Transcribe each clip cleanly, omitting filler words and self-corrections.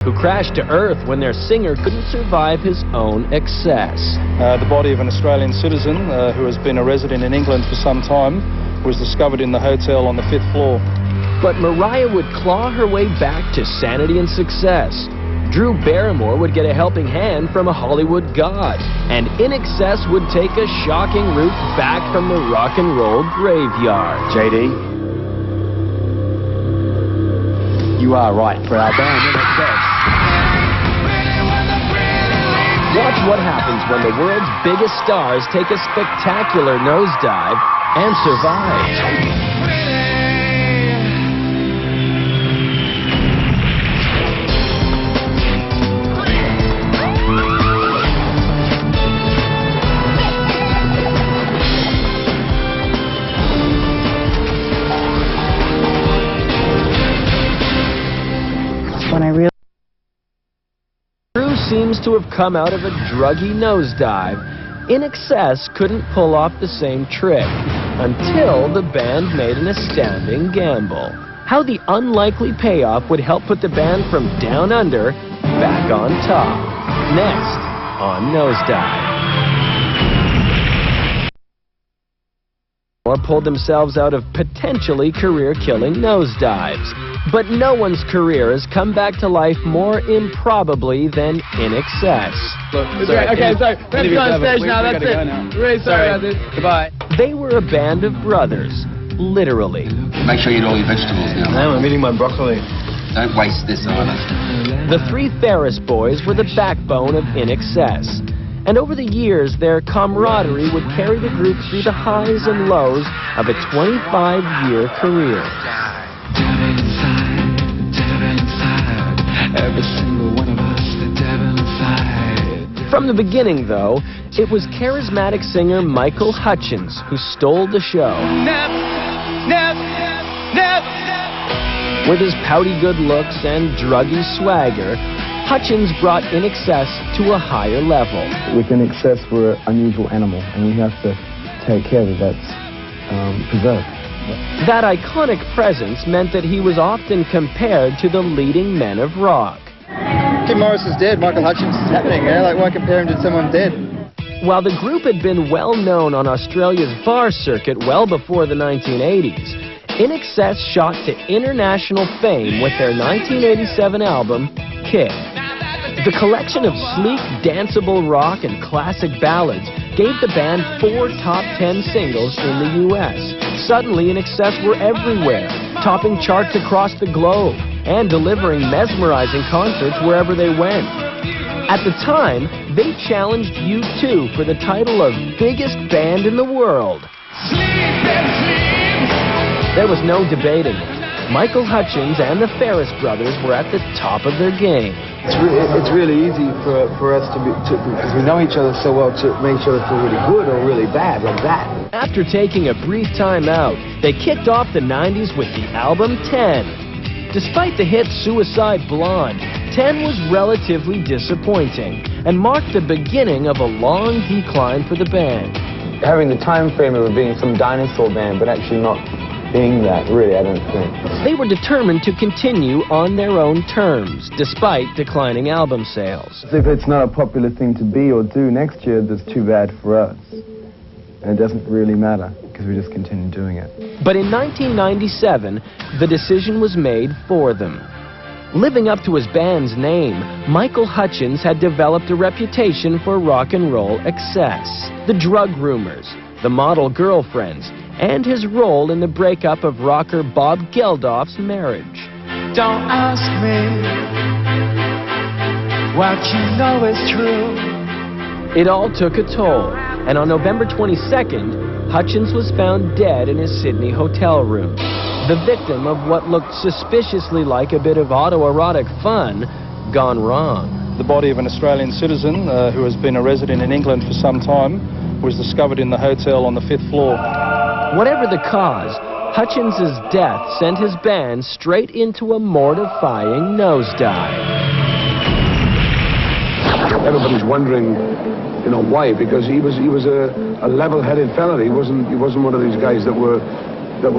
who crashed to Earth when their singer couldn't survive his own excess. The body of an Australian citizen who has been a resident in England for some time was discovered in the hotel on the 5th floor. But Mariah would claw her way back to sanity and success. Drew Barrymore would get a helping hand from a Hollywood god, and Inxs would take a shocking route back from the rock and roll graveyard. JD, you are right for our band, Inxs. Watch what happens when the world's biggest stars take a spectacular nosedive and survive. When I realized Drew seems to have come out of a druggy nosedive. Inxs couldn't pull off the same trick until the band made an astounding gamble. How the unlikely payoff would help put the band from down under back on top. Next on Nosedive. Or pulled themselves out of potentially career-killing nosedives. But no one's career has come back to life more improbably than Inxs. Okay, sorry. Let's go on stage now. That's it. Really sorry about this. Goodbye. They were a band of brothers, literally. Make sure you eat all your vegetables now. I'm eating my broccoli. Don't waste this either. The three Ferris boys were the backbone of Inxs. And over the years, their camaraderie would carry the group through the highs and lows of a 25-year career. Every single one of us, the devil inside. From the beginning, though, it was charismatic singer Michael Hutchence who stole the show. With his pouty good looks and druggy swagger, Hutchence brought Inxs to a higher level. With Inxs, we're an unusual animal, and we have to take care that that's preserved. That iconic presence meant that he was often compared to the leading men of rock. Kim Morris is dead. Michael Hutchence is happening. Like, why compare him to someone dead? While the group had been well known on Australia's bar circuit well before the 1980s, Inxs shot to international fame with their 1987 album, Kick. The collection of sleek, danceable rock and classic ballads gave the band 4 top 10 singles in the U.S. Suddenly, Inxs were everywhere, topping charts across the globe and delivering mesmerizing concerts wherever they went. At the time, they challenged U2 for the title of biggest band in the world. There was no debating it. Michael Hutchence and the Ferris brothers were at the top of their game. It's really easy for us because we know each other so well, to make each other feel really good or really bad, like that. After taking a brief time out, they kicked off the 90s with the album 10. Despite the hit Suicide Blonde, 10 was relatively disappointing and marked the beginning of a long decline for the band. Having the time frame of it being some dinosaur band, but actually not being that, really, I don't think. They were determined to continue on their own terms, despite declining album sales. If it's not a popular thing to be or do next year, that's too bad for us. And it doesn't really matter, because we just continue doing it. But in 1997, the decision was made for them. Living up to his band's name, Michael Hutchence had developed a reputation for rock and roll excess. The drug rumors, the model girlfriends, and his role in the breakup of rocker Bob Geldof's marriage. Don't ask me what you know is true. It all took a toll, and on November 22nd, Hutchence was found dead in his Sydney hotel room, the victim of what looked suspiciously like a bit of autoerotic fun gone wrong. The body of an Australian citizen who has been a resident in England for some time was discovered in the hotel on the 5th floor. Whatever the cause, Hutchence's death sent his band straight into a mortifying nosedive. Everybody's wondering, you know, why? Because he was a level-headed fella. He wasn't one of these guys that were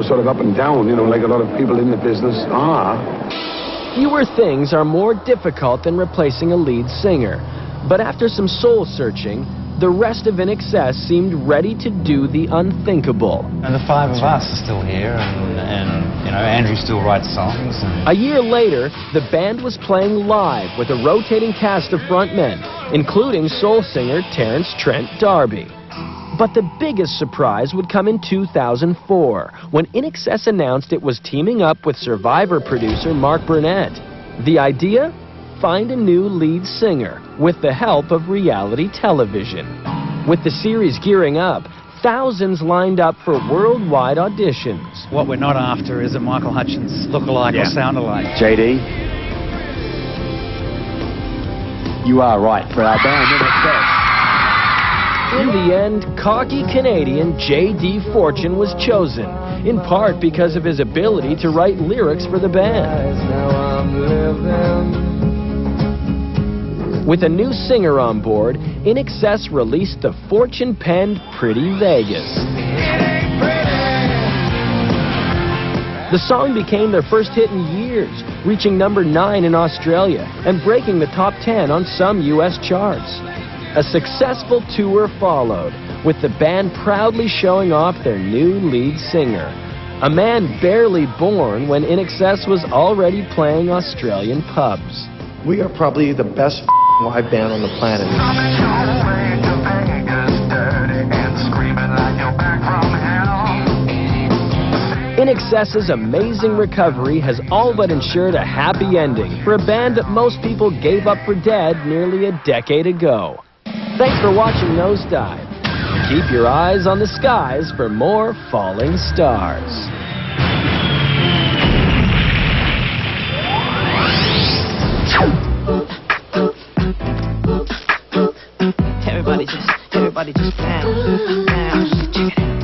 sort of up and down, you know, like a lot of people in the business are. Fewer things are more difficult than replacing a lead singer. But after some soul searching, the rest of Inxs seemed ready to do the unthinkable. And the five of us are still here, and you know, Andrew still writes songs. A year later, the band was playing live with a rotating cast of frontmen, including soul singer Terence Trent D'Arby. But the biggest surprise would come in 2004, when Inxs announced it was teaming up with Survivor producer Mark Burnett. The idea? Find a new lead singer with the help of reality television. With the series gearing up, thousands lined up for worldwide auditions. What we're not after is a Michael Hutchence look-alike or sound-alike. JD, you are right for our band, Inxs. In the end, cocky Canadian J.D. Fortune was chosen, in part because of his ability to write lyrics for the band. With a new singer on board, Inxs released the Fortune-penned Pretty Vegas. The song became their first hit in years, reaching number 9 in Australia and breaking the top 10 on some U.S. charts. A successful tour followed, with the band proudly showing off their new lead singer, a man barely born when Inxs was already playing Australian pubs. We are probably the best live band on the planet. Inxs's amazing recovery has all but ensured a happy ending for a band that most people gave up for dead nearly a decade ago. Thanks for watching Nosedive. Keep your eyes on the skies for more falling stars. Everybody just bounce, bounce, check it out.